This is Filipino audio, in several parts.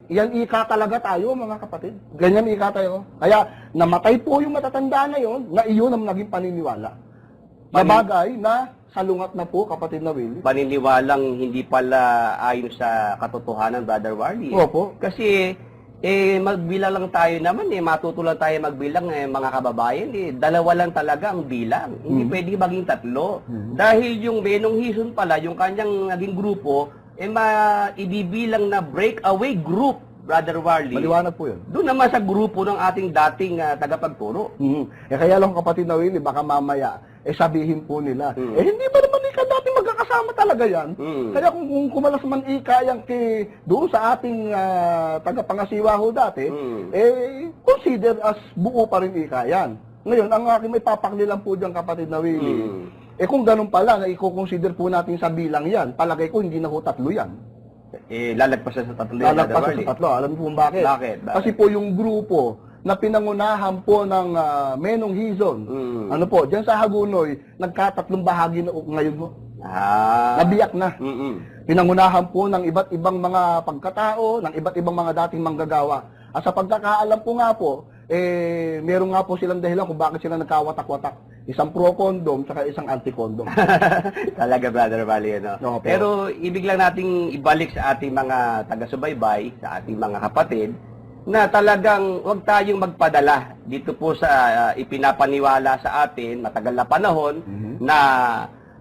yan ika talaga tayo, mga kapatid. Ganyan ika tayo. Kaya namatay po yung matatanda na yon, na iyon ang naging paniniwala. Na bagay na salungat na po, kapatid na Willie. Paniniwalang hindi pala ayon sa katotohanan, Brother Wally. Opo. Kasi, magbilang lang tayo naman, matutulang tayo magbilang, mga kababayan, dalawa lang talaga ang bilang. Hindi pwede maging tatlo. Dahil yung Menong Hison pala, yung kanyang naging grupo, ibibilang na breakaway group, Brother Wally. Maliwanag po yun. Doon naman sa grupo ng ating dating tagapagturo. Kaya lang, kapatid na Willie, baka mamaya, sabihin po nila, hindi ba naman ika dati magkakasama talaga yan? Kaya kung kumalas man ika yan doon sa ating tagapangasiwa ho dati, consider as buo pa rin ika yan. Ngayon, ang aking may papakli lang po dyan, kapatid na Willie, kung ganun pala, na i-consider po natin sa bilang yan, palagay ko hindi na ho tatlo yan. Lalagpas sa tatlo. Lalagpas sa tatlo. Alam niyo po bakit? Bakit? Kasi po yung grupo na pinangunahan po ng Menong Hison, ano po, dyan sa Hagunoy, nagkatatlong bahagi na ngayon mo. Nabiyak na. Pinangunahan po ng iba't ibang mga pagkatao, ng iba't ibang mga dating manggagawa. At sa pagkakaalam ko nga po, meron nga po silang dahilan kung bakit sila nagkawatak-watak. Isang pro-condom, saka isang anti-condom. Talaga, Brother Wally, ano? No, pero ibig lang nating ibalik sa ating mga taga-subaybay, sa ating mga kapatid, na talagang huwag tayong magpadala dito po sa ipinapaniwala sa atin matagal na panahon na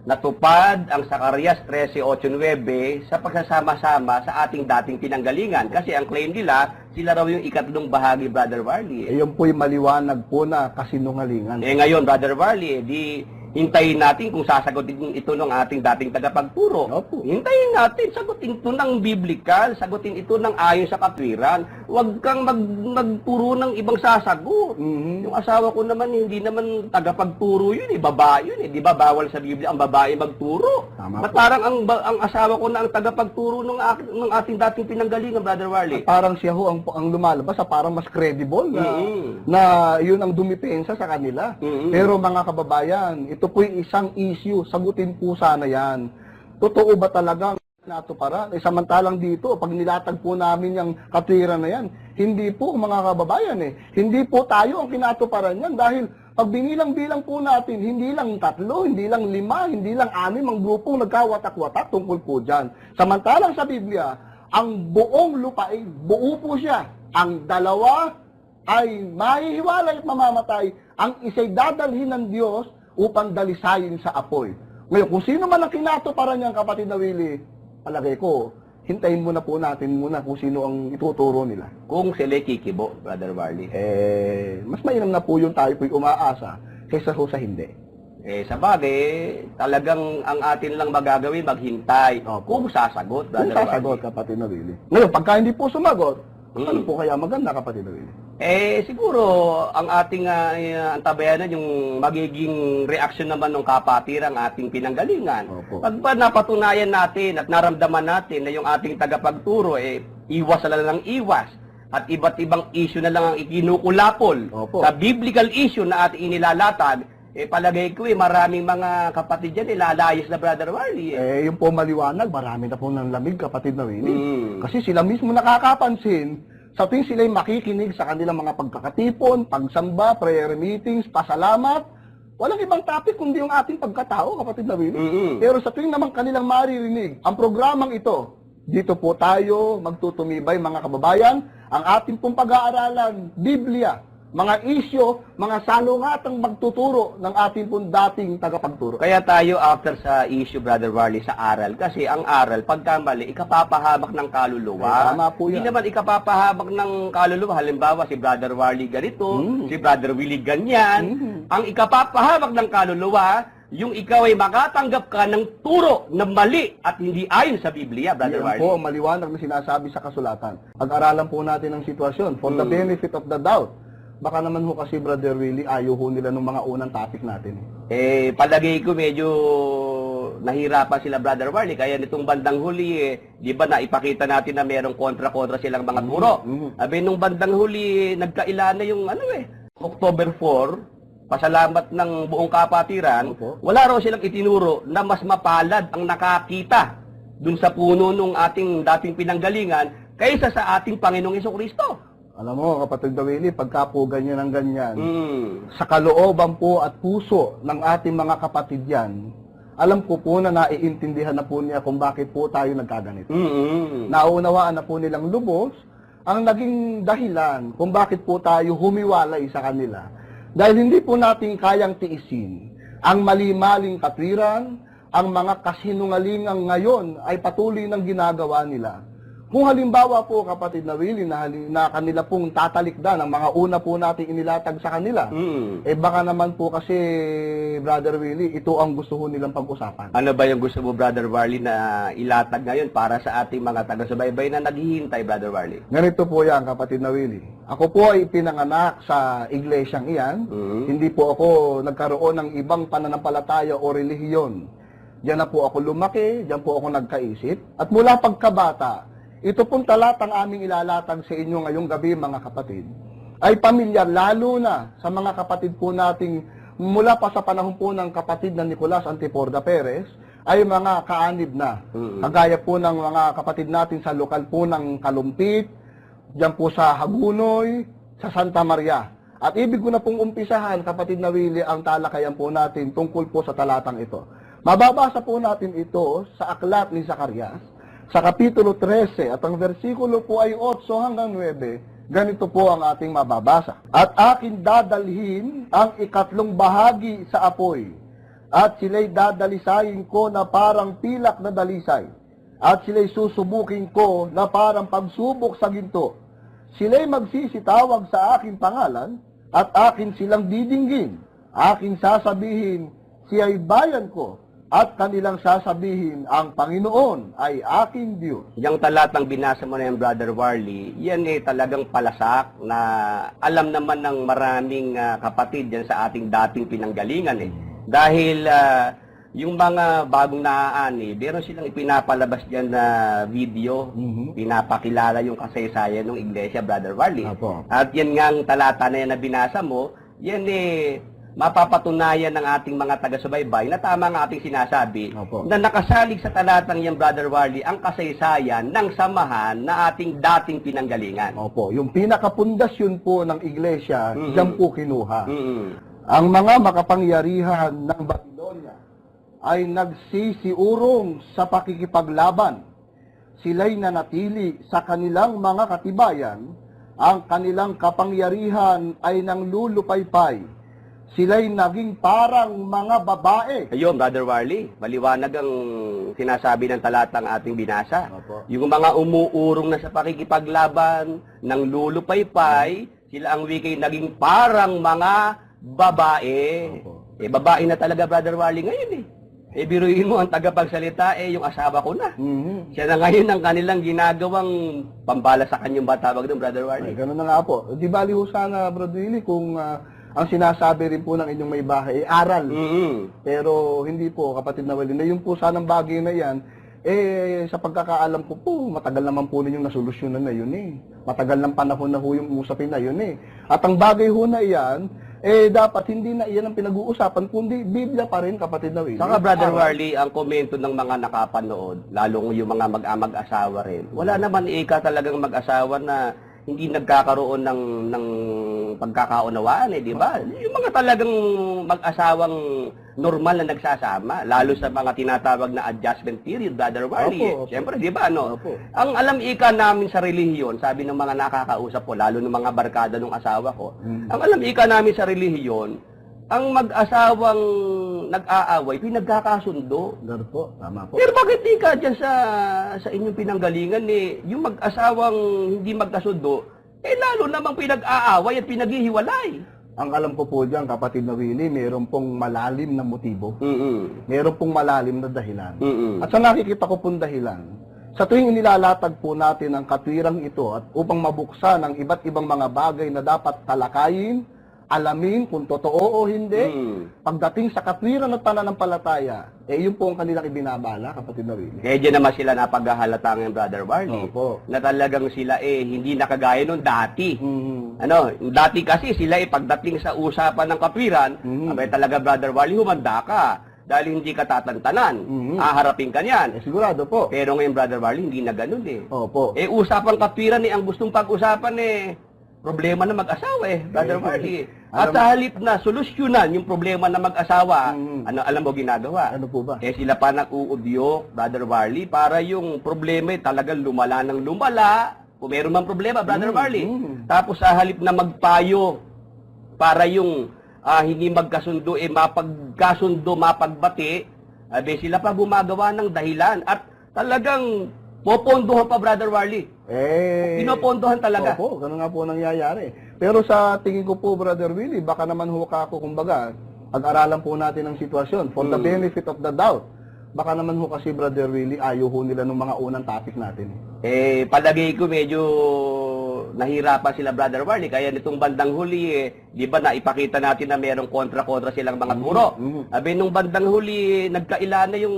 natupad ang Zacarias 13:8-9 sa pagsasama-sama sa ating dating pinanggalingan. Kasi ang claim nila, sila raw yung ikatlong bahagi, Brother Wally. Yun po'y maliwanag po na kasinungalingan. Ngayon, Brother Wally, di hintayin natin kung sasagutin ito ng ating dating tagapagturo. Opo. Hintayin natin, sagutin ito ng biblikal, sagutin ito ng ayon sa katwiran. Huwag kang magturo ng ibang sasagot. Yung asawa ko naman, hindi naman tagapagturo yun, babae yun. Di ba bawal sa Biblia ang babae magturo? Tama At po. parang ang asawa ko na ang tagapagturo ng ating dating pinanggalingan, Brother Wally. Parang siya ho ang lumalabas, parang mas credible na yun ang dumipensa sa kanila. Pero mga kababayan, ito po'y isang issue, sagutin po sana yan. Totoo ba talagang natuparan? Samantalang dito, pag nilatag po namin yung katwiran na yan, hindi po mga kababayan hindi po tayo ang kinatuparan yan dahil pag binilang-bilang po natin, hindi lang 3, hindi lang 5, hindi lang 6 ang grupong nagkawatak-watak tungkol po dyan. Samantalang sa Biblia, ang buong lupain, buo po siya. Ang dalawa ay mahihiwalay at mamamatay. Ang isa'y dadalhin ng Diyos upang dalisayin sa apoy. Ngayon, kung sino man ang kinatuparan niyang, kapatid na Willie, palagay ko, hintayin muna po natin kung sino ang ituturo nila. Kung sila'y kikibo, Brother Wally. Mas mainam na po yung tayo po'y umaasa kaysa sa hindi. Sa bagay, talagang ang atin lang magagawin, maghintay. Kung sasagot, Kung Brother sasagot, Wally. kapatid na Willie. Ngayon, pagka hindi po sumagot, ano po kaya maganda, kapatid na Willie? Siguro, ang ating antabayanan, yung magiging reaksyon naman ng kapatiran, ang ating pinanggalingan. Opo. Pag ba napatunayan natin at naramdaman natin na yung ating tagapagturo, iwas na lang iwas. At iba't ibang issue na lang ang ikinukulapol Opo. sa biblical issue na ating inilalatag, palagay ko maraming mga kapatid dyan lalayas na, Brother Wally. Yung po maliwanag, marami na po ng lamig, kapatid na Willie. Kasi sila mismo nakakapansin, sa tuwing sila'y makikinig sa kanilang mga pagkakatipon, pagsamba, prayer meetings, pasalamat, walang ibang topic kundi yung ating pagkatao, kapatid na Willie. Pero sa tuwing naman kanilang maririnig, ang programang ito, dito po tayo magtutumibay, mga kababayan, ang ating pong pag-aaralan, Biblia, mga isyo, mga salungatang magtuturo ng ating pong dating tagapagturo. Kaya tayo after sa issue, Brother Wally, sa aral. Kasi ang aral, pagka mali, ikapapahabak ng kaluluwa. Tama po yan. Hindi naman ikapapahabak ng kaluluwa. Halimbawa, si Brother Wally ganito, si Brother Willie ganyan. Ang ikapapahabak ng kaluluwa, yung ikaw ay makatanggap ka ng turo na mali at hindi ayon sa Biblia, Brother Yan Wally. po ang maliwanag na sinasabi sa kasulatan. Pag-aralan po natin ang sitwasyon for the benefit of the doubt. Baka naman ho kasi, Brother Willie, ayaw ho nila ng mga unang topic natin. Palagay ko medyo nahirapan sila, Brother Wally. Kaya nitong bandang huli, di ba naipakita natin na merong kontra-kontra silang mga turo. Abe, nung bandang huli, nagkaila na yung October 4, pasalamat ng buong kapatiran, wala raw silang itinuro na mas mapalad ang nakakita dun sa puno nung ating dating pinanggalingan kaysa sa ating Panginoong Hesukristo. Alam mo, kapatid Willie, pagka po ganyan ang ganyan, sa kalooban po at puso ng ating mga kapatid yan, alam ko po na naiintindihan na po niya kung bakit po tayo nagkaganito. Naunawaan na po nilang lubos ang naging dahilan kung bakit po tayo humiwalay sa kanila. Dahil hindi po natin kayang tiisin ang mali-maling katwiran, ang mga kasinungalingang ngayon ay patuloy ng ginagawa nila. Kung halimbawa po, kapatid na Willie, na kanila pong tatalikdan ang mga una po natin inilatag sa kanila, eh baka naman po kasi, Brother Willie, ito ang gusto ho nilang pag-usapan. Ano ba yung gusto mo, Brother Warley, na ilatag ngayon para sa ating mga taga-subaybay na naghihintay, Brother Warley? Ganito po yan, kapatid na Willie. Ako po ay pinanganak sa iglesyang iyan. Hindi po ako nagkaroon ng ibang pananampalataya o relihiyon. Diyan na po ako lumaki, diyan po ako nagkaisip. At mula pagkabata, ito pong talatang aming ilalatag sa inyo ngayong gabi, mga kapatid, ay pamilyar lalo na sa mga kapatid po nating mula pa sa panahon po ng kapatid na Nicolas Antiporda Perez, ay mga kaanib na. Kagaya po ng mga kapatid natin sa lokal po ng Kalumpit, diyan po sa Hagunoy, sa Santa Maria. At ibig ko na pong umpisahan, kapatid na Willie, ang talakayan po natin tungkol po sa talatang ito. Mababasa po natin ito sa aklat ni Zacarias, sa Kapitulo 13, at ang versikulo po ay 8 hanggang 9, ganito po ang ating mababasa. At akin dadalhin ang ikatlong bahagi sa apoy, at sila'y dadalisayin ko na parang pilak na dalisay, at sila'y susubukin ko na parang pagsubok sa ginto. Sila'y magsisitawag sa aking pangalan, at akin silang didinggin. Aking sasabihin, siya'y bayan ko, at kanilang sasabihin, ang Panginoon ay aking Diyos. Yung talatang binasa mo na yung Brother Warley, yan talagang palasak na alam naman ng maraming kapatid yan sa ating dating pinanggalingan Dahil yung mga bagong naaani, meron silang ipinapalabas dyan na video, pinapakilala yung kasaysayan ng Iglesia, Brother Warley. Apo. At yan nga ang talata na yan na binasa mo, yan mapapatunayan ng ating mga taga-subaybay na tama ang ating sinasabi. Opo. Na nakasalig sa talatang yan, Brother Warley, ang kasaysayan ng samahan na ating dating pinanggalingan. Opo, yung pinakapundasyon po ng iglesia, diyan po kinuha. Ang mga makapangyarihan ng Babylonia ay nagsisiurong sa pakikipaglaban. Sila'y nanatili sa kanilang mga katibayan, ang kanilang kapangyarihan ay nang lulupaypay. Sila'y naging parang mga babae. Ayun, Brother Warley, maliwanag ang sinasabi ng talatang ating binasa. Opo. Yung mga umuurong na sa pakikipaglaban, ng lulupaypay, sila ang wikay naging parang mga babae. Opo. Babae na talaga, Brother Warley, ngayon biruin mo ang tagapagsalita, yung asawa ko na. Siya na ngayon ang kanilang ginagawang pambala sa kanyang batawag doon, Brother Warley. Ay, ganun na nga po. Di bali ho sana, Brother Willie, kung ang sinasabi rin po ng inyong may bahay, aral. Pero hindi po, kapatid na Willie, na yun po sanang bagay na yan, sa pagkakaalam ko po, matagal naman po ninyong nasolusyonan na yun Matagal ng panahon na ho yung usapin na yun At ang bagay ho na yan, dapat hindi na iyan ang pinag-uusapan, kundi Biblia pa rin, kapatid na Willie. Saka, Brother Warley, ang komento ng mga nakapanood, lalong yung mga mag-asawa rin, wala naman talagang mag-asawa na hindi nagkakaroon ng pagkakaunawaan di ba? Yung mga talagang mag-asawang normal na nagsasama, lalo sa mga tinatawag na adjustment period, Brother Warley. Opo. Siyempre, di ba, Opo. Ang alam namin sa relihiyon, sabi ng mga nakakausap ko, lalo ng mga barkada ng asawa ko, ang alam namin sa relihiyon, ang mag-asawang nag-aaway, pinagkakasundo. Ganun po, tama po. Pero bakit di ka dyan sa inyong pinanggalingan yung mag-asawang hindi magkasundo, lalo namang pinag-aaway at pinaghihiwalay. Ang alam ko po dyan, kapatid na Willie, mayroon pong malalim na motibo. Mayroon pong malalim na dahilan. At sa nakikita ko pong dahilan, sa tuwing inilalatag po natin ang katwirang ito at upang mabuksan ang iba't ibang mga bagay na dapat talakayin, alamin kung totoo o hindi, pagdating sa katwiran at pananampalataya, yun po ang kanilang ibinabala, kapatid na Willie. Kaya dyan naman sila napaghahalata ng Brother Warley. Opo. Na talagang sila hindi nakagaya nung dati. Dati kasi sila pagdating sa usapan ng katwiran, abay talaga, Brother Warley, humanda ka. dahil hindi ka tatantanan. Haharapin ka niyan. Sigurado po. Pero ngayon, Brother Marley, hindi na ganun eh. Opo. Usapang katwiran ang gustong pag-usapan problema na mag-asawa Brother Marley. At sa halip na solusyonan yung problema na mag-asawa, alam mo ginagawa? Ano po ba? Sila pa nag-uudyok, Brother Marley, para yung problema talagang lumala ng lumala. Kung meron mang problema, Brother Marley. Tapos sa halip na magpayo para yung hindi magkasundo, mapagkasundo, mapagbati, sila pa gumagawa ng dahilan. At talagang popondohan pa, Brother Marley. Pinopondohan talaga. Opo, ganun nga po nangyayari. Pero sa tingin ko po, Brother Willie, baka naman ako, kumbaga, pag-aralan po natin ang sitwasyon for the benefit of the doubt. Baka naman kasi, Brother Willie, ayaw nila ng mga unang topic natin. Palagay ko medyo nahirapan sila, Brother Marley. Kaya nitong bandang huli, di ba naipakita natin na merong kontra-kontra silang mga guro. Nung bandang huli, nagkaila na yung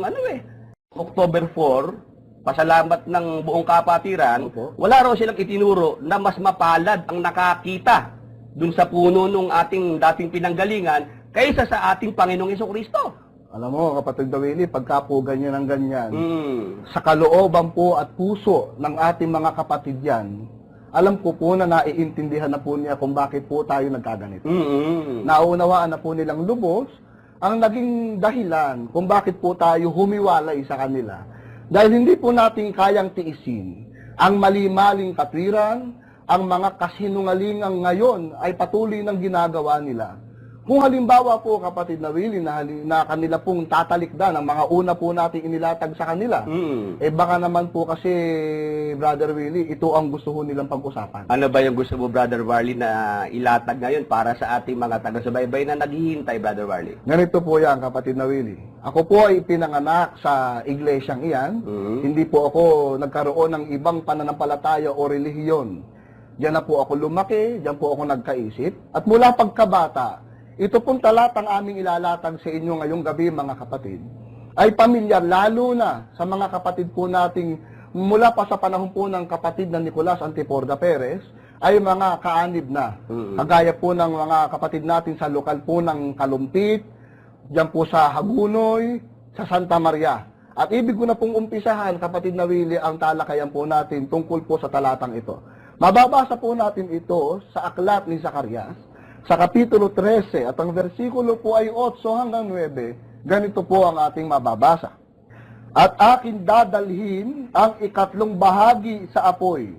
October 4, pasalamat ng buong kapatiran, wala raw silang itinuro na mas mapalad ang nakakita dun sa puno ng ating dating pinanggalingan kaysa sa ating Panginoong Jesucristo. Alam mo, kapatid Willie, pagka po ganyan ang ganyan, sa kalooban po at puso ng ating mga kapatid yan, alam ko po na naiintindihan na po niya kung bakit po tayo nagkaganito. Naunawaan na po nilang lubos ang naging dahilan kung bakit po tayo humiwalay sa kanila. Dahil hindi po natin kayang tiisin ang mali-maling katwiran, ang mga kasinungalingang ngayon ay patuloy ng ginagawa nila. Kung halimbawa po, kapatid na Willie, na kanila pong tatalikdan ang mga una po natin inilatag sa kanila, baka naman po kasi, Brother Willie, ito ang gusto ho nilang pag-usapan. Ano ba yung gusto mo, Brother Marley, na ilatag ngayon para sa ating mga taga-subaybay na naghihintay, Brother Marley? Ganito po yan, kapatid na Willie. Ako po ay pinanganak sa iglesyang iyan. Hindi po ako nagkaroon ng ibang pananampalataya o relihiyon. Diyan na po ako lumaki, diyan po ako nagkaisip. At mula pagkabata, ito pong talatang aming ilalatag sa inyo ngayong gabi, mga kapatid, ay pamilyar, lalo na sa mga kapatid po nating mula pa sa panahon po ng kapatid na Nicolas Antiporda Perez, ay mga kaanib na. Kagaya po ng mga kapatid natin sa lokal po ng Kalumpit, diyan po sa Hagunoy, sa Santa Maria. At ibig ko na pong umpisahan, kapatid na Willie, ang talakayan po natin tungkol po sa talatang ito. Mababasa po natin ito sa aklat ni Zacarias, sa Kapitulo 13, at ang versikulo po ay 8 hanggang 9, ganito po ang ating mababasa. At akin dadalhin ang ikatlong bahagi sa apoy,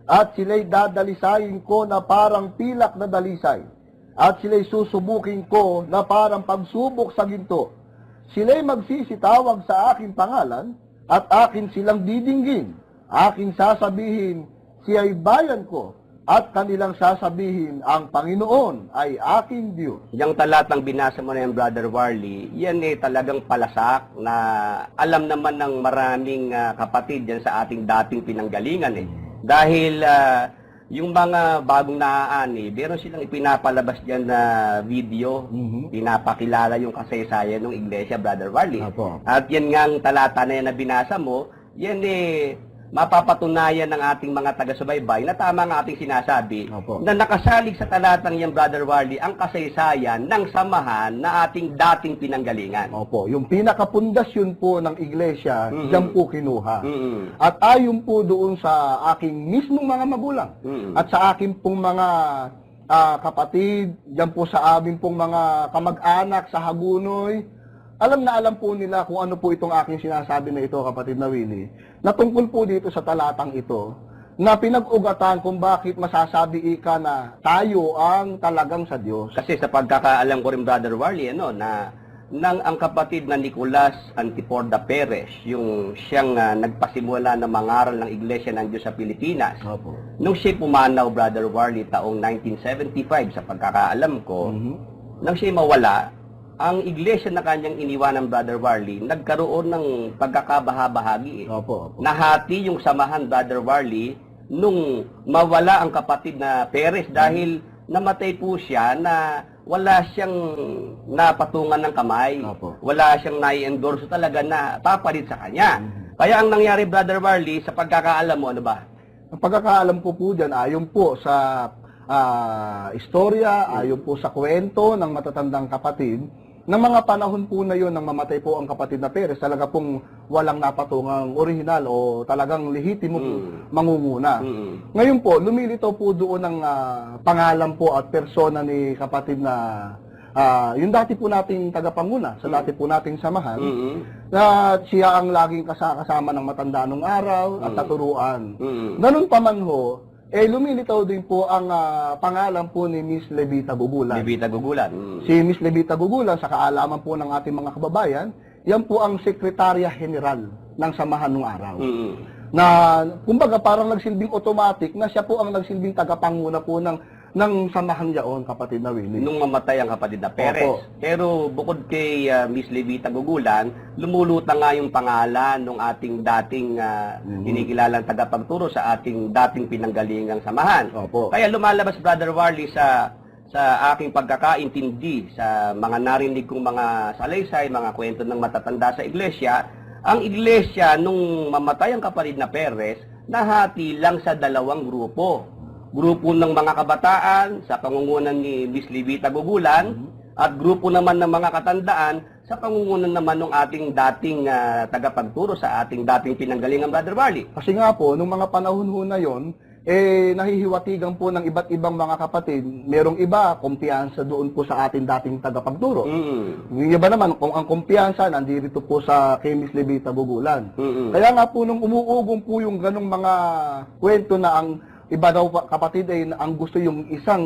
at sila'y dadalisayin ko na parang pilak na dalisay, at sila'y susubukin ko na parang pagsubok sa ginto. Sila'y magsisitawag sa aking pangalan, at akin silang didinggin. Aking sasabihin, siya'y bayan ko, at kanilang sasabihin, ang Panginoon ay aking Diyos. Yung talatang binasa mo na yung Brother Warley, yan talagang palasak na alam naman ng maraming kapatid yan sa ating dating pinanggalingan Dahil yung mga bagong naaani, meron silang ipinapalabas dyan na video, pinapakilala yung kasaysayan ng Iglesia, Brother Warley. At yan nga ang talata na yan na binasa mo, yan mapapatunayan ng ating mga taga-subaybay na tama ang ating sinasabi na nakasalig sa talatang yan, Brother Warley, ang kasaysayan ng samahan na ating dating pinanggalingan. Yung pinakapundasyon po ng iglesia, diyan po kinuha. At ayon po doon sa aking mismong mga magulang at sa aking pong mga kapatid, diyan po sa aming pong mga kamag-anak sa Hagunoy, alam na alam po nila kung ano po itong aking sinasabi na ito, kapatid na Willie, na tungkol po dito sa talatang ito, na pinag-ugatan kung bakit masasabi ika na tayo ang talagang sa Diyos. Kasi sa pagkakaalam ko rin, Brother Warley, na ang kapatid na Nicolas Antiporda Perez, yung siyang nagpasimula ng mangaral ng Iglesia ng Diyos sa Pilipinas, nung siya pumanaw, Brother Warley, taong 1975, sa pagkakaalam ko, nang siya mawala, ang iglesia na kanyang iniwanan, Brother Warley, nagkaroon ng pagkakabahabahagi. Nahati yung samahan, Brother Warley, nung mawala ang kapatid na Perez dahil namatay po siya na wala siyang napatungan ng kamay. Wala siyang nai-endorse talaga na papalit sa kanya. Kaya ang nangyari, Brother Warley, sa pagkakaalam mo, ano ba? Ang pagkakaalam ko po dyan, ayon po sa istorya, ayon po sa kwento ng matatandang kapatid, ng mga panahon po na yon nang mamatay po ang kapatid na Perez, talaga pong walang napatungang orihinal o talagang lehitimo mangunguna. Ngayon po, lumilitaw po doon ang pangalan po at persona ni kapatid na yung dati po nating tagapanguna, sa dati po nating samahan, na siya ang laging kasama ng matanda nung araw at naturuan. Ganun pa man ho, lumilitaw din po ang pangalan po ni Miss Levita Gugulan. Levita Gugulan. Si Miss Levita Gugulan, sa kaalaman po ng ating mga kababayan, yan po ang Sekretarya General ng samahan nung araw. Na, kumbaga, parang nagsilbing automatic na siya po ang nagsilbing tagapanguna po ng samahan yaon, kapatid na Willie. Nung mamatay ang kapatid na Perez. Opo. Pero bukod kay Miss Levita Gugulan, lumulutang nga yung pangalan ng ating dating kinikilalang tagapagturo sa ating dating pinanggalingang samahan. Opo. Kaya lumalabas, Brother Warley, sa aking pagkakaintindi sa mga narinig kong mga salaysay, mga kwento ng matatanda sa iglesia, ang iglesia nung mamatay ang kapatid na Perez, nahati lang sa dalawang grupo. Grupo ng mga kabataan sa pangungunan ni Miss Levita Gugulan at grupo naman ng mga katandaan sa pangungunan naman ng ating dating tagapagturo sa ating dating pinanggalingang Brother Warley. Kasi nga po, nung mga panahon ho na yon, nahihiwatigan po ng iba't ibang mga kapatid. Merong iba, kumpiyansa doon po sa ating dating tagapagturo. Yung iba naman, kung ang kumpiyansa, nandito po sa kay Miss Levita Gugulan. Kaya nga po, nung umuugong po yung ganong mga kwento na ang iba daw kapatid ay ang gusto yung isang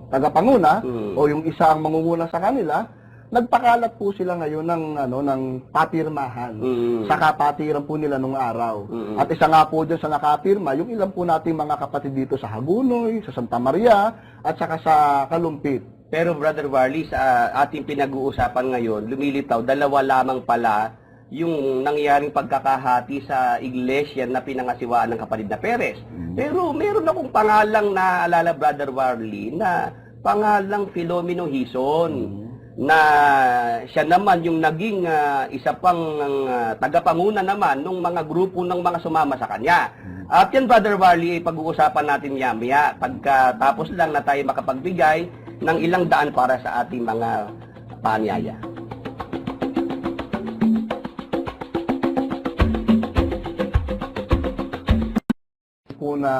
tagapanguna o yung isa ang mangunguna sa kanila, nagpakalat po sila ngayon ng papirmahan sa kapatiran po nila nung araw. At isa nga po dyan sa nakapirma, yung ilan po nating mga kapatid dito sa Hagunoy, sa Santa Maria, at saka sa Kalumpit. Pero Brother Warley, sa ating pinag-uusapan ngayon, lumilitaw, dalawa lamang pala yung nangyaring pagkakahati sa iglesia na pinangasiwaan ng kapatid na Perez. Pero meron akong pangalang naalala, Brother Warley, na pangalang Filomeno Hison, na siya naman yung naging isa pang tagapanguna naman ng mga grupo ng mga sumama sa kanya. At yan, Brother Warley, pag-uusapan natin maya pagkatapos lang na tayo makapagbigay ng ilang daan para sa ating mga paanyaya. Po na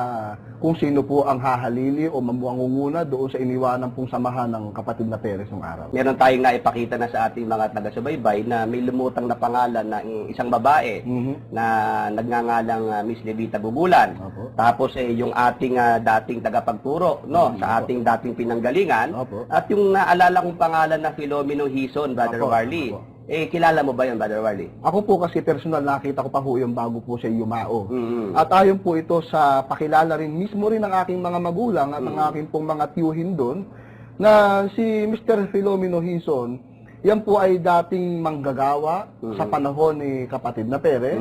kung sino po ang hahalili o mamangunguna doon sa iniwanan pong samahan ng kapatid na Perez ng araw. Meron tayong naipakita na sa ating mga taga-subaybay na may lumutang na pangalan na isang babae na nagngangalang Miss Levita Gugulan. Tapos yung ating dating tagapagturo sa ating dating pinanggalingan. At yung naalala kong pangalan na Filomeno Hison, Brother Warley. Kilala mo ba yun, Brother Warley? Ako po kasi personal nakita ko pa po yung bago po siya yumao. At ayon po ito sa pakilala rin mismo rin ng aking mga magulang at ng aking pong mga tiyuhin doon na si Mr. Filomeno Hison, yan po ay dating manggagawa sa panahon ni kapatid na Perez,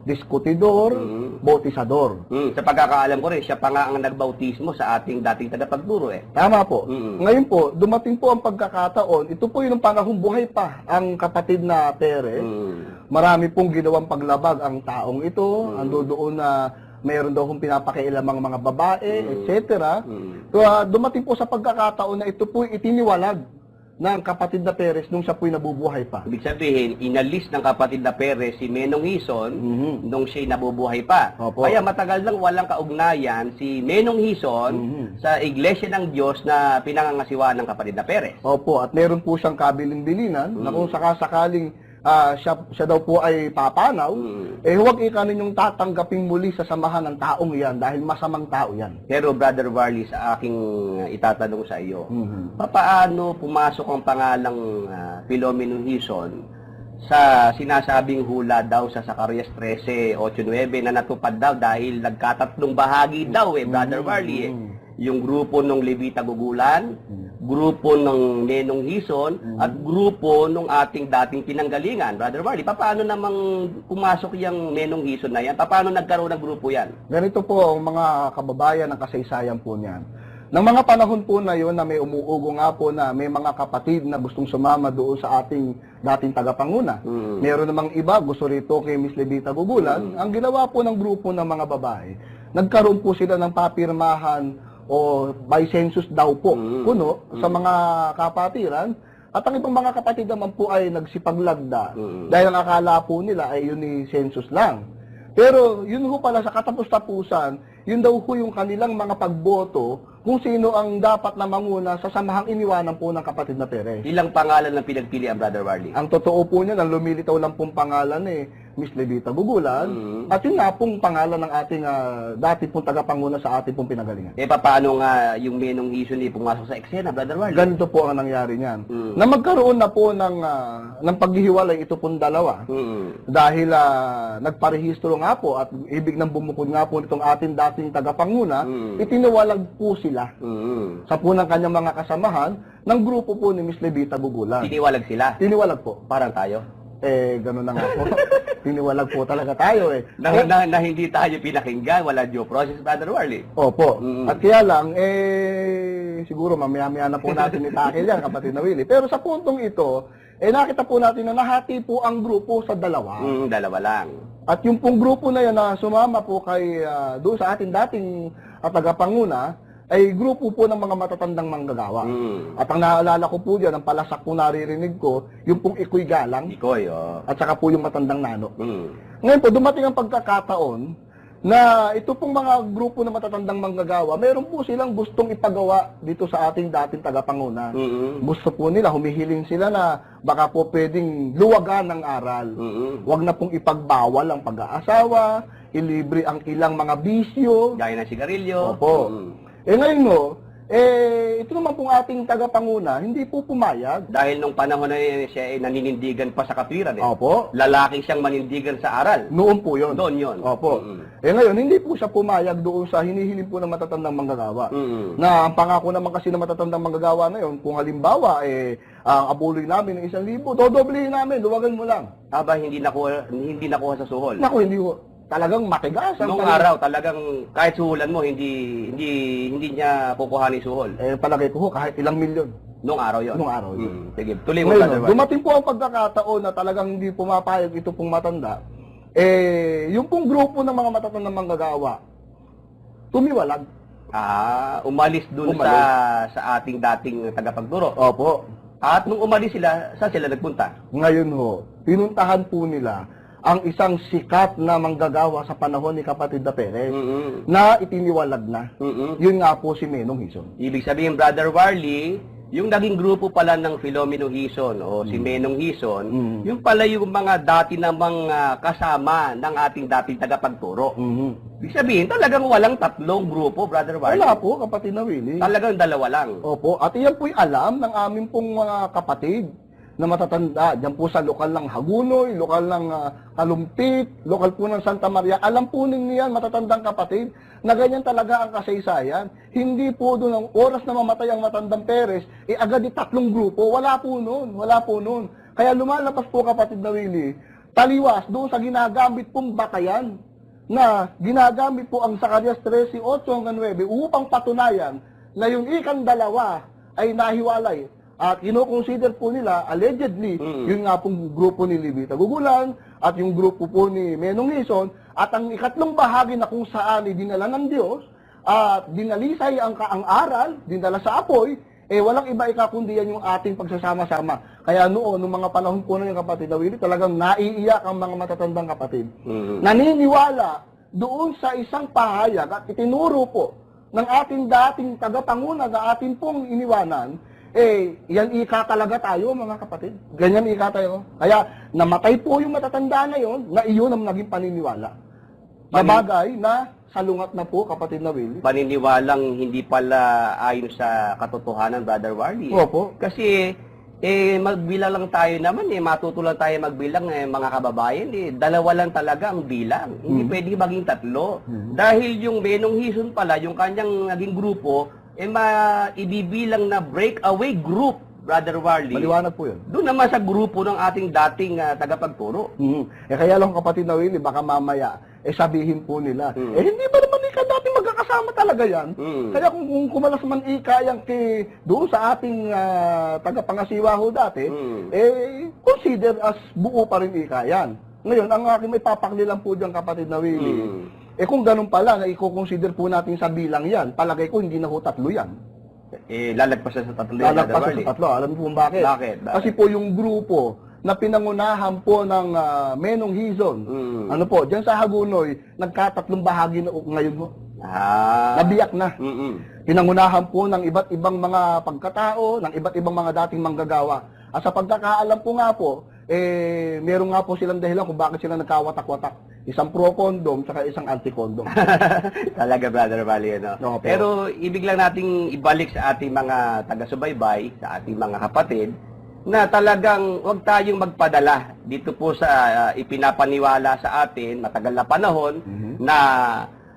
diskutidor, bautisador. Sa pagkakaalam ko rin, siya pa nga ang nagbautismo sa ating dating tagapagturo Tama po. Ngayon po, dumating po ang pagkakataon, ito po yung panahon buhay pa ang kapatid na Perez. Marami pong ginawang paglabag ang taong ito, ando doon na mayroon daw kong pinapakialamang mga babae, etc. So, dumating po sa pagkakataon na ito po itiniwalag ng kapatid na Perez nung siya po'y nabubuhay pa. Ibig sabihin, inalis ng kapatid na Perez si Menong Hison nung siya'y nabubuhay pa. Kaya matagal lang walang kaugnayan si Menong Hison sa Iglesia ng Diyos na pinangangasiwaan ng kapatid na Perez. Opo, at meron po siyang kabilin-bilinan na kung sakasakaling siya daw po ay papanaw, huwag ikanin yung tatanggaping muli sa samahan ng taong iyan dahil masamang tao yan. Pero Brother Warley, sa aking itatanong sa iyo, paano pumasok ang pangalang Filomeno Hison sa sinasabing hula daw sa Zacarias 13:8-9 na natupad daw dahil nagkatatlong bahagi daw Brother Warley yung grupo ng Levita Gugulan, grupo ng Menong Hison, at grupo ng ating dating pinanggalingan. Brother Warley, paano namang pumasok yung Menong Hison na yan? Paano nagkaroon ng grupo yan? Ganito po ang mga kababayan ng kasaysayan po niyan. Nang mga panahon po na yon na may umuugo nga po na may mga kapatid na gustong sumama doon sa ating dating tagapanguna. Meron namang iba gusto rito kay Miss Levita Gugulan. Ang ginawa po ng grupo ng mga babae, nagkaroon po sila ng papirmahan o by census daw po, puno, sa mga kapatiran, At ang ibang mga kapatid naman po ay nagsipaglagda dahil ang akala po nila ay yun ni census lang. Pero yun ho pala sa katapos-tapusan, yun daw ho yung kanilang mga pagboto kung sino ang dapat na manguna sa samahang iniwanan po ng kapatid na Perez. Ilang pangalan ang pinagpili ang Brother Warley? Ang totoo po niya, nang lumilitaw lang pong pangalan Miss Levita Gugulan, at yun nga pong pangalan ng ating dati pong tagapanguna sa ating pong pinagalingan. Paano nga yung Menong Hison pumasok sa eksena, Brother Warley? Ganito po ang nangyari niyan. Na magkaroon na po ng paghihiwalay ito pong dalawa. Dahil nagparehistro nga po at ibig nang bumukod nga po nitong ating dating tagapanguna, itiniwalag po sila sa po ng kanyang mga kasamahan ng grupo po ni Miss Levita Gugulan. Tiniwalag sila? Tiniwalag po. Parang tayo? Gano'n na nga po. Tiniwalag po talaga tayo Na hindi tayo pinakinggan, wala due process, Brother Warley. Opo. At kaya lang, siguro mamaya-maya na po natin itakil yan, kapatid na Willie. Pero sa puntong ito, nakita po natin na nahati po ang grupo sa dalawa. Dalawa lang. At yung pong grupo na yan na sumama po kay doon sa ating dating tagapanguna, ay grupo po ng mga matatandang manggagawa. At ang naalala ko po dyan, ang palasak po naririnig ko, yung pong Ikoy Galang. Ikoy, At saka po yung matandang nano. Ngayon po, dumating ang pagkakataon na ito pong mga grupo ng matatandang manggagawa, meron po silang gustong ipagawa dito sa ating dating tagapanguna. Gusto po nila, humihiling sila na baka po pwedeng luwagan ng aral. Huwag na pong ipagbawal ang pag-aasawa, ilibre ang ilang mga bisyo. Gaya ng sigarilyo. Opo. Ngayon ito naman pong ating tagapanguna, hindi po pumayag. Dahil nung panahon na siya ay naninindigan pa sa katwiran. Opo. Lalaki siyang manindigan sa aral. Noon po yun. Doon yun. Opo. Ngayon, hindi po siya pumayag doon sa hinihiling po ng matatandang manggagawa. Na ang pangako naman kasi ng matatandang manggagawa na yun, kung halimbawa, abuloy namin ng 1,000, dodoblihin namin, luwagan mo lang. Aba, hindi nakuha sa suhol. Naku, hindi ko. Talagang matigas. Nung araw, talagang kahit suhulan mo, hindi niya kukuhanin suhol. Palagay ko kahit ilang milyon. Nung araw yun? Nung araw yun. Sige, tuloy mo, Brother Warley. Dumating po ang pagkakataon na talagang hindi pumapayag ito pong matanda. Yung pong grupo ng mga matatandang manggagawa, tumiwalag. Umalis dun sa ating dating tagapagturo. Opo. At nung umalis sila, saan sila nagpunta? Ngayon pinuntahan po nila ang isang sikat na manggagawa sa panahon ni kapatid na Perez na itiniwalag na. Yun nga po si Menong Hison. Ibig sabihin, Brother Warley, yung naging grupo pala ng Filomeno Hison o si Menong Hison, yung pala yung mga dati namang kasama ng ating dating tagapagturo. Ibig sabihin, talagang walang tatlong grupo, Brother Warley. Wala po, kapatid na Willie. Talagang dalawa lang. Opo, at iyan po'y alam ng aming pong mga kapatid na matatanda, dyan po sa lokal ng Hagunoy, lokal ng Kalumpit, lokal po ng Santa Maria. Alam po ninyo matatandang kapatid, na ganyan talaga ang kasaysayan. Hindi po doon ang oras na mamatay ang matandang Perez, agad di tatlong grupo. Wala po noon. Kaya lumalabas po, kapatid na Willie, taliwas doon sa ginagamit pong batayan, na ginagamit po ang Zacarias 13:8-9 upang patunayan na yung ikang dalawa ay nahiwalay. At kino-consider po nila, allegedly, yun nga pong grupo ni Levita Gugulan at yung grupo po ni Menong Hison at ang ikatlong bahagi na kung saan dinala ng Diyos at dinalisay ang aral, dinala sa apoy, walang iba kundi yan yung ating pagsasama-sama. Kaya noon, nung mga panahon po na yung kapatid na Willie, talagang naiiyak ang mga matatandang kapatid. Naniniwala doon sa isang pahayag at itinuro po ng ating dating tagapanguna na ating pong iniwanan, yan ika talaga tayo, mga kapatid. Ganyan ika tayo. Kaya namatay po yung matatanda na yon, na iyon ang naging paniniwala. Na bagay na salungat na po, kapatid na Willie. Paniniwalang hindi pala ayon sa katotohanan, Brother Warley. Opo. Kasi magbilang lang tayo naman, matutulang tayo magbilang, mga kababayan, dalawa lang talaga ang bilang. Hindi pwede maging tatlo. Dahil yung Menong Hison pala, yung kanyang naging grupo, ibibilang na breakaway group, Brother Warley. Maliwanag po yun. Doon naman sa grupo ng ating dating tagapagturo. Kaya lang, kapatid na Willie, baka mamaya, sabihin po nila, hindi ba naman ika dati magkakasama talaga yan? Kaya kung kumalas man ika yan doon sa ating tagapangasiwa ho dati, consider as buo pa rin ika yan. Ngayon, ang aking may papaklilan po dyan, kapatid na Willie, kung ganun pala, na i-consider po natin sa bilang yan, palagay ko hindi na ho tatlo yan. lalagpasan sa 3 Lalagpas sa 3. Alam niyo po bakit? Bakit? Kasi po yung grupo na pinangunahan po ng Menong Hizon, ano po, dyan sa Hagunoy, nagkatatlong bahagi na ngayon po. Nabiyak na. Pinangunahan po ng iba't ibang mga pagkatao, ng iba't ibang mga dating manggagawa. At sa pagkakaalam po nga po, meron nga po silang dahilan kung bakit sila nagkawatak-watak. Isang pro-condom, saka isang anti-condom. Talaga, Brother Wally, ano? No, Pero ibig lang nating ibalik sa ating mga taga-subaybay, sa ating mga kapatid, na talagang huwag tayong magpadala dito po sa ipinapaniwala sa atin matagal na panahon na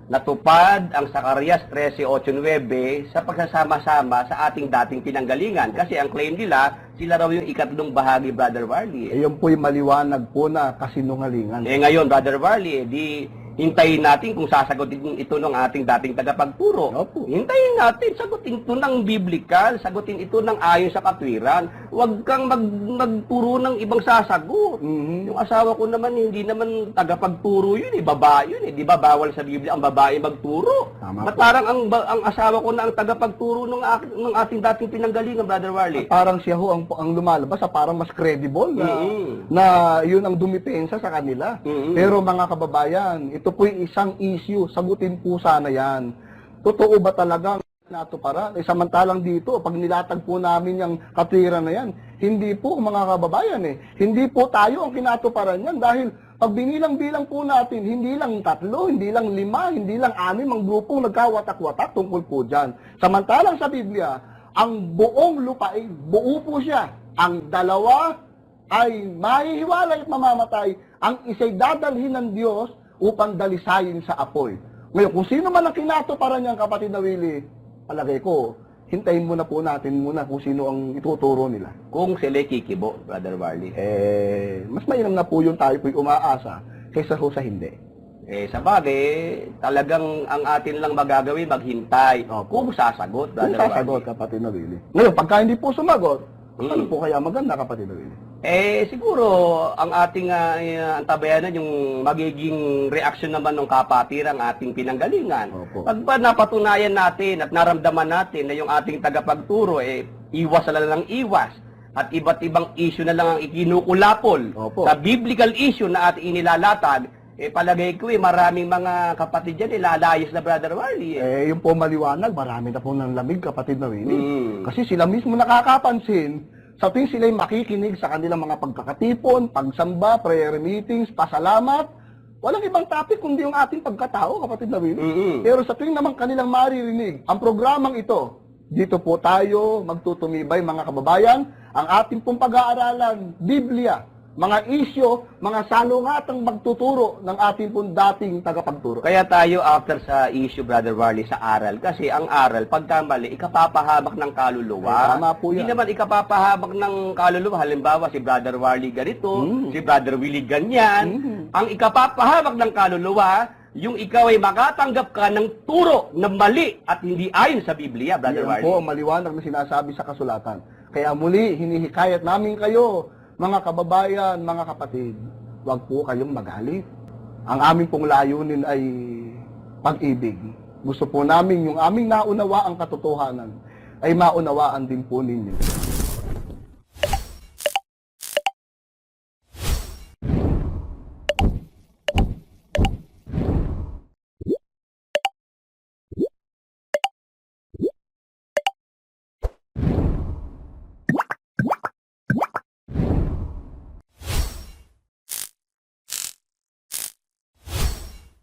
natupad ang Zacarias 13:8-9 sa pagsasama-sama sa ating dating pinanggalingan. Kasi ang claim nila, sila raw yung ikatlong bahagi, Brother Warley. Yun po yung maliwanag po na kasinungalingan. Ngayon, Brother Warley, di hintayin natin kung sasagutin ito ng ating dating tagapagturo. Opo. Hintayin natin, sagutin ito ng biblikal, sagutin ito ng ayon sa katwiran. Huwag kang magturo ng ibang sasagot. Yung asawa ko naman, hindi naman tagapagturo yun, babae yun. Di ba bawal sa Biblia ang babae magturo? Tama Ba't po. parang ang asawa ko na ang tagapagturo ng ating dating pinanggalingan, Brother Warley? Parang siya ho ang lumalabas, parang mas credible na yun ang dumipensa sa kanila. Pero mga kababayan, ito po'y isang issue, sagutin po sana yan. Totoo ba talagang natuparan? Samantalang dito, pag nilatag po namin yung katwiran na yan, hindi po mga kababayan hindi po tayo ang kinatuparan yan dahil pag binilang-bilang po natin, hindi lang 3, hindi lang 5, hindi lang 6 ang grupong nagkawatak-watak tungkol po dyan. Samantalang sa Biblia, ang buong lupain, buo po siya. Ang 2 ay mahihiwalay at mamamatay, ang isa'y dadalhin ng Diyos upang dalisayin sa apoy. Ngayon, kung sino man ang kinatuparan niyang kapatid na Willie, palagay ko, hintayin muna po natin kung sino ang ituturo nila. Kung sila kikibo, Brother Warley. Mas mainam na po yung tayo po'y umaasa kaysa ho sa hindi. Sa bagay, talagang ang atin lang magagawin, maghintay. Kung sasagot, Kung Brother sasagot, Warley. kapatid na Willie. Ngayon, pagka hindi po sumagot, ano po kaya maganda, kapatid na Willie? Siguro, ang ating antabayanan, yung magiging reaksyon naman ng kapatid ang ating pinanggalingan. Opo. Pag ba napatunayan natin at naramdaman natin na yung ating tagapagturo, iwas na lang ng iwas. At iba't ibang issue na lang ang ikinukulapol Opo. sa biblical issue na ating inilalatag, palagay ko maraming mga kapatid dyan lalayas na, Brother Warley. Yung po maliwanag, marami na po ng lamig, kapatid na Willie. Kasi sila mismo nakakapansin, sa tuwing sila'y makikinig sa kanilang mga pagkakatipon, pagsamba, prayer meetings, pasalamat, walang ibang topic kundi yung ating pagkatao, kapatid na Willie. Pero sa tuwing naman kanilang maririnig, ang programang ito, dito po tayo magtutumibay, mga kababayan, ang ating pong pag-aaralan, Biblia, mga isyo, mga salungatang magtuturo ng ating pong dating tagapagturo. Kaya tayo after sa issue, Brother Warley, sa aral. Kasi ang aral, pagka mali, ikapapahamak ng kaluluwa. Tama po yan. Hindi naman ikapapahamak ng kaluluwa. Halimbawa, si Brother Warley ganito, si Brother Willie ganyan. Ang ikapapahamak ng kaluluwa, yung ikaw ay makatanggap ka ng turo na mali at hindi ayon sa Biblia, Brother Yan Warley. po ang maliwanag na sinasabi sa kasulatan. Kaya muli, hinihikayat namin kayo, mga kababayan, mga kapatid, huwag po kayong magalit. Ang aming pong layunin ay pag-ibig. Gusto po namin yung aming naunawa ang katotohanan ay maunawaan din po ninyo.